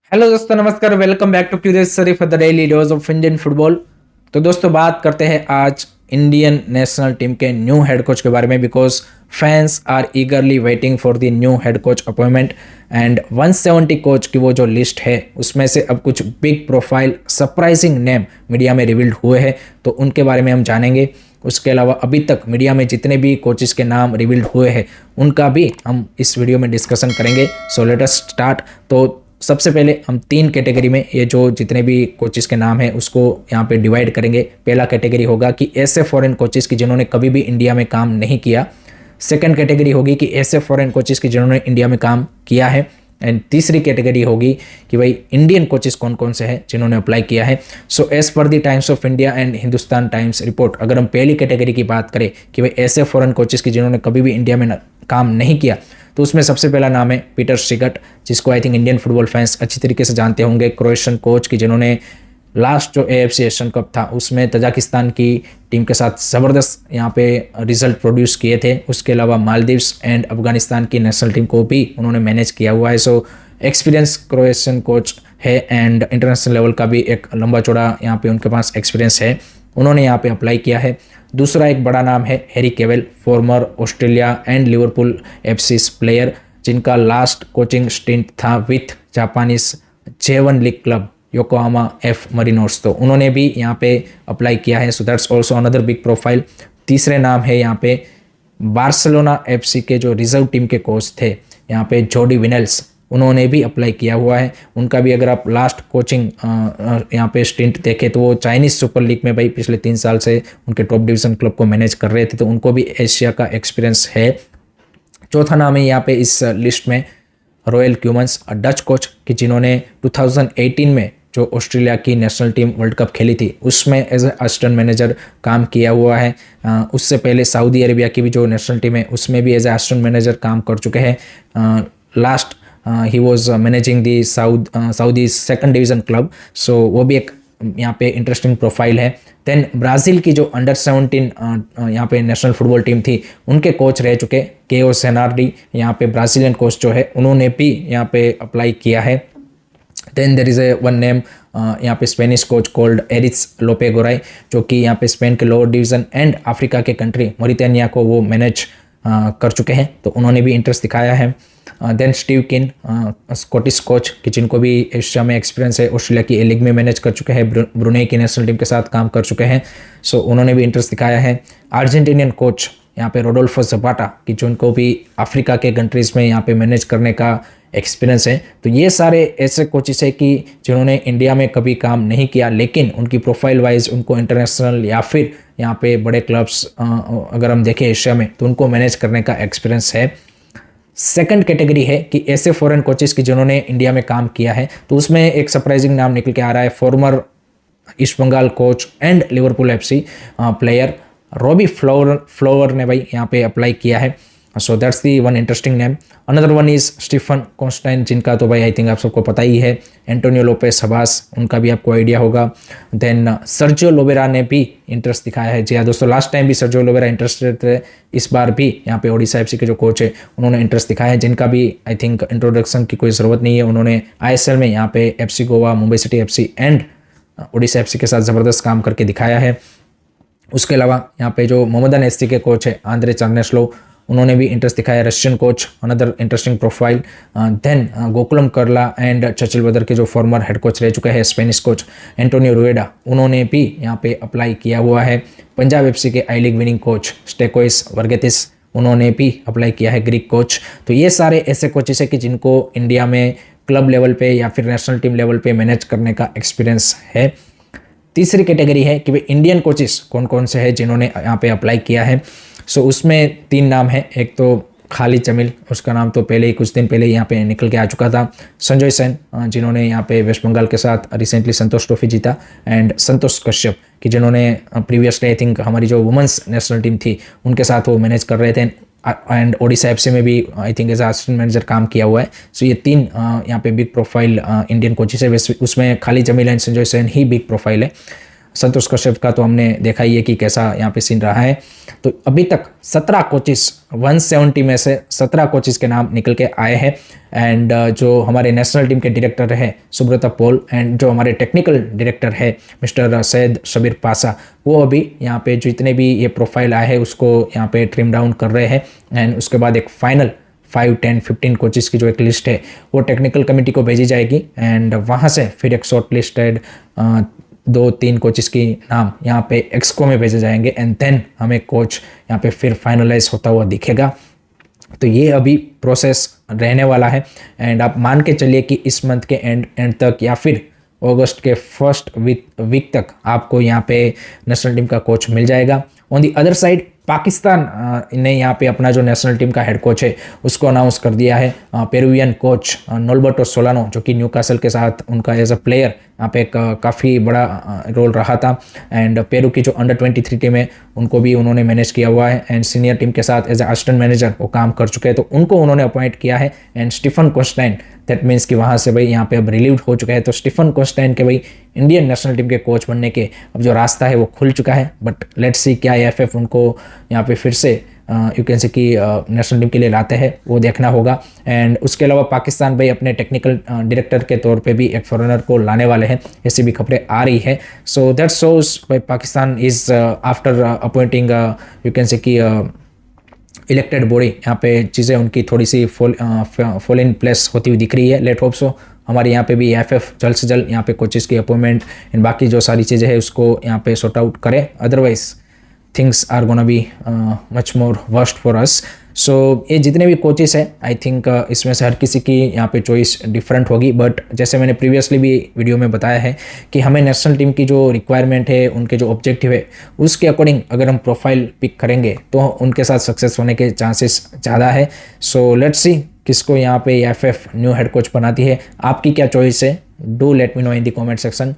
Hello दोस्तों, नमस्कार। Welcome back to curious sorry for the daily dose of Indian football. तो दोस्तों, बात करते हैं आज इंडियन नेशनल टीम के न्यू हेड कोच के बारे में, because fans are eagerly waiting for the new head coach appointment. And 170 coach की वो जो लिस्ट है उसमें से अब कुछ big profile surprising name media में रिवील्ड हुए हैं, तो उनके बारे में हम जानेंगे। उसके अलावा अभी तक मीडिया में जितने भी कोचेस के नाम रिवील्ड हुए हैं उनका भी हम इस वीडियो में डिस्कशन करेंगे। So let us start. तो सबसे पहले हम 3 कैटेगरी में ये जो जितने भी कोचेस के नाम है उसको यहाँ पे डिवाइड करेंगे। पहला कैटेगरी होगा कि ऐसे फॉरेन कोचेस की जिन्होंने कभी भी इंडिया में काम नहीं किया। सेकंड कैटेगरी होगी कि ऐसे फॉरेन कोचेस की जिन्होंने इंडिया में काम किया है। एंड तीसरी कैटेगरी होगी कि भाई इंडियन कोचेस कौन कौन से हैं जिन्होंने अप्लाई किया है। So as per the Times of India and Hindustan Times report, अगर हम पहली कैटेगरी की बात करें कि भाई ऐसे फॉरेन कोचेस की जिन्होंने कभी भी इंडिया में काम नहीं किया, तो उसमें सबसे पहला नाम है पीटर शिगट, जिसको I think Indian football fans अच्छी तरीके से जानते होंगे। क्रोएशियन कोच की जिन्होंने लास्ट जो AFC एशियन कप था उसमें तजाकिस्तान की टीम के साथ ज़बरदस्त यहाँ पे रिजल्ट प्रोड्यूस किए थे। उसके अलावा मालदीव्स एंड अफगानिस्तान की नेशनल टीम को भी उन्होंने मैनेज किया हुआ है। सो एक्सपीरियंस क्रोएशियन कोच है एंड इंटरनेशनल लेवल का भी एक लंबा चौड़ा यहाँ पे उनके पास एक्सपीरियंस है। उन्होंने यहाँ पे अप्लाई किया है। दूसरा एक बड़ा नाम है Harry Kewell, former Australia and Liverpool FC player, जिनका लास्ट कोचिंग स्टिंट था with Japanese J1 league club Yokohama F Marinos. तो उन्होंने भी यहाँ पे अप्लाई किया है। So that's also another big profile. तीसरे नाम है यहाँ पे बार्सिलोना FC के जो रिजर्व टीम के कोच थे यहाँ पे जोडी विनेल्स, उन्होंने भी अप्लाई किया हुआ है। उनका भी अगर आप लास्ट कोचिंग यहाँ पे स्टिंट देखें तो वो चाइनीज़ सुपर लीग में भाई पिछले 3 साल से उनके टॉप डिवीज़न क्लब को मैनेज कर रहे थे, तो उनको भी एशिया का एक्सपीरियंस है। चौथा नाम है यहाँ पे इस लिस्ट में रॉयल क्यूमन्स, डच कोच कि जिन्होंने 2018 में जो ऑस्ट्रेलिया की नेशनल टीम वर्ल्ड कप खेली थी उसमें एज ए असिस्टेंट मैनेजर काम किया हुआ है। उससे पहले सऊदी अरेबिया की भी जो नेशनल टीम है उसमें भी एज ए असिस्टेंट मैनेजर काम कर चुके हैं। लास्ट ही was managing the Saudi second division club. So वो भी एक यहाँ पे इंटरेस्टिंग प्रोफाइल है। देन ब्राज़ील की जो अंडर-17 यहाँ पे नेशनल फुटबॉल टीम थी उनके कोच रह चुके केओ सेनार्डी, यहाँ पे ब्राज़ीलियन कोच जो है उन्होंने भी यहाँ पे अप्लाई किया है। Then there is a one name यहाँ पे Spanish coach called Aritz Lopez Garai, जो कि यहाँ पे स्पेन के लोअर डिवीज़न एंड अफ्रीका के कंट्री मोरिटानिया को वो मैनेज कर चुके हैं, तो उन्होंने भी इंटरेस्ट दिखाया है। देन स्टीव किन, स्कॉटिश कोच कि जिनको भी एशिया में एक्सपीरियंस है, ऑस्ट्रेलिया की लीग में मैनेज कर चुके हैं, ब्रुनेई की नेशनल टीम के साथ काम कर चुके हैं। सो उन्होंने भी इंटरेस्ट दिखाया है। अर्जेंटीनियन कोच यहाँ पे रोडोल्फो ज़पाटा कि जिनको भी अफ्रीका के कंट्रीज़ में यहाँ पे मैनेज करने का एक्सपीरियंस है। तो ये सारे ऐसे कोचेस है कि जिन्होंने इंडिया में कभी काम नहीं किया, लेकिन उनकी प्रोफाइल वाइज उनको इंटरनेशनल या फिर यहाँ पे बड़े क्लब्स अगर हम देखें एशिया में तो उनको मैनेज करने का एक्सपीरियंस है। सेकंड कैटेगरी है कि ऐसे फॉरेन कोचेस की जिन्होंने इंडिया में काम किया है, तो उसमें एक सरप्राइजिंग नाम निकल के आ रहा है। Former East Bengal coach and Liverpool FC player Robbie Fowler ने भाई यहाँ पे अप्लाई किया है। So that's the one interesting name. Another one is Stephen Constantine, जिनका तो भाई आई थिंक आप सबको पता ही है। एंटोनियो लोपेस हबास, उनका भी आपको आइडिया होगा। देन सर्जियो लोबेरा ने भी इंटरेस्ट दिखाया है। जी हाँ दोस्तों, लास्ट टाइम भी सर्जियो लोबेरा इंटरेस्टेड थे, इस बार भी यहाँ पे ओडिशा FC के जो कोच है उन्होंने इंटरेस्ट दिखाया है, जिनका भी आई थिंक इंट्रोडक्शन की कोई ज़रूरत नहीं है। उन्होंने ISL में यहाँ पे FC Goa, Mumbai city FC and Odisha FC के साथ ज़बरदस्त काम करके दिखाया है। उसके अलावा यहाँ पे जो मोहम्मदन SC के कोच है आंद्रे चार्नेस्लो, उन्होंने भी इंटरेस्ट दिखाया। Russian coach, another interesting profile. Then Gokulam Kerala and Churchill weather के जो फॉर्मर हेड कोच रह चुके हैं स्पेनिश कोच एंटोनियो रुएडा, उन्होंने भी यहाँ पे अप्लाई किया हुआ है। पंजाब FC के I लीग विनिंग कोच स्टेकोइस वर्गेतिस, उन्होंने भी अप्लाई किया है, ग्रीक कोच। तो ये सारे ऐसे कोचेस है कि जिनको इंडिया में क्लब लेवल पे या फिर नेशनल टीम लेवल पे मैनेज करने का एक्सपीरियंस है। तीसरी कैटेगरी है कि भाई इंडियन कोचेस कौन कौन से हैं जिन्होंने यहाँ पे अप्लाई किया है। सो उसमें 3 नाम है। एक तो खालिद जमील, उसका नाम तो पहले ही कुछ दिन पहले यहाँ पे निकल के आ चुका था। संजय सेन, जिन्होंने यहाँ पे वेस्ट बंगाल के साथ रिसेंटली संतोष ट्रॉफी जीता। एंड संतोष कश्यप कि जिन्होंने प्रीवियसली आई थिंक हमारी जो वुमेंस नेशनल टीम थी उनके साथ वो मैनेज कर रहे थे। एंड ओडिशा FC में भी I think as assistant manager काम किया हुआ है। सो ये 3 यहाँ पे बिग प्रोफाइल इंडियन कोचेस है। उसमें खालिद जमील एंड संजय सेन ही बिग प्रोफाइल है। संतोष कश्यप का तो हमने देखा ही है कि कैसा यहाँ पे सीन रहा है। तो अभी तक 17 कोचिस 170 में से 17 कोचिस के नाम निकल के आए हैं। एंड जो हमारे नेशनल टीम के डायरेक्टर है सुब्रता पॉल एंड जो हमारे टेक्निकल डायरेक्टर है मिस्टर सैयद शबीर पासा, वो अभी यहाँ पे जितने भी ये प्रोफाइल आए हैं उसको यहाँ पे ट्रिम डाउन कर रहे हैं। एंड उसके बाद एक फाइनल 5, 10, 15 कोचेस की जो एक लिस्ट है वो टेक्निकल कमेटी को भेजी जाएगी। एंड वहाँ से फिर एक शॉर्ट लिस्टेड 2-3 कोचेस की नाम यहाँ पे एक्सको में भेजे जाएंगे। एंड देन हमें कोच यहाँ पे फिर फाइनलाइज होता हुआ दिखेगा। तो ये अभी प्रोसेस रहने वाला है। एंड आप मान के चलिए कि इस मंथ के एंड तक या फिर अगस्त के फर्स्ट वीक तक आपको यहाँ पे नेशनल टीम का कोच मिल जाएगा। On the other side Pakistan ने यहाँ पे अपना जो नेशनल टीम का हेड कोच है उसको अनाउंस कर दिया है। पेरुवियन कोच नॉल्बर्टो सोलानो, जो कि न्यूकासल के साथ उनका एज अ प्लेयर यहाँ पे काफ़ी बड़ा रोल रहा था। एंड पेरू की जो अंडर 23 टीम है उनको भी उन्होंने मैनेज किया हुआ है। एंड सीनियर टीम के साथ एज अ असिस्टेंट मैनेजर वो काम कर चुके हैं, तो उनको उन्होंने अपॉइंट किया है। एंड स्टीफन कोस्टाइन, दैट मीन्स कि वहाँ से भाई यहाँ पे अब रिलीव्ड हो चुका है। तो स्टीफन कोस्टाइन के भाई इंडियन नेशनल टीम के कोच बनने के अब जो रास्ता है वो खुल चुका है। बट लेट्स सी क्या एएफएफ उनको यहाँ पे फिर से यू कैन से कि नेशनल टीम के लिए लाते हैं, वो देखना होगा। एंड उसके अलावा पाकिस्तान भाई अपने टेक्निकल डायरेक्टर के तौर पे भी एक फॉरेनर को लाने वाले हैं, ऐसी भी खबरें आ रही है। सो दैट शोज भाई Pakistan is after appointing you can say कि इलेक्टेड बॉडी, यहाँ पे चीज़ें उनकी थोड़ी सी फॉल इन प्लेस होती हुई दिख रही है। लेट होप सो हमारे यहाँ पे भी एएफएफ जल्द से जल्द यहाँ पे कोचेस की अपॉइंटमेंट एंड बाकी जो सारी चीज़ें हैं उसको यहाँ पे सॉर्ट आउट करें। Otherwise things are gonna be much more worst for us. So ये जितने भी कोचेस हैं आई थिंक इसमें से हर किसी की यहाँ पे चॉइस डिफरेंट होगी। बट जैसे मैंने प्रीवियसली भी वीडियो में बताया है कि हमें नेशनल टीम की जो रिक्वायरमेंट है, उनके जो ऑब्जेक्टिव है, उसके अकॉर्डिंग अगर हम प्रोफाइल पिक करेंगे तो उनके साथ सक्सेस होने के चांसेस ज़्यादा है। सो लेट्स सी किसको यहाँ पे एएफएफ न्यू हेड कोच बनाती है। आपकी क्या चॉइस है? Do let me know in the comment section.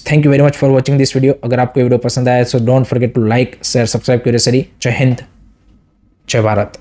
Thank you very much for watching this video. अगर आपको वीडियो पसंद आया तो don't forget to like, share, subscribe curiously. जय हिंद, जय भारत।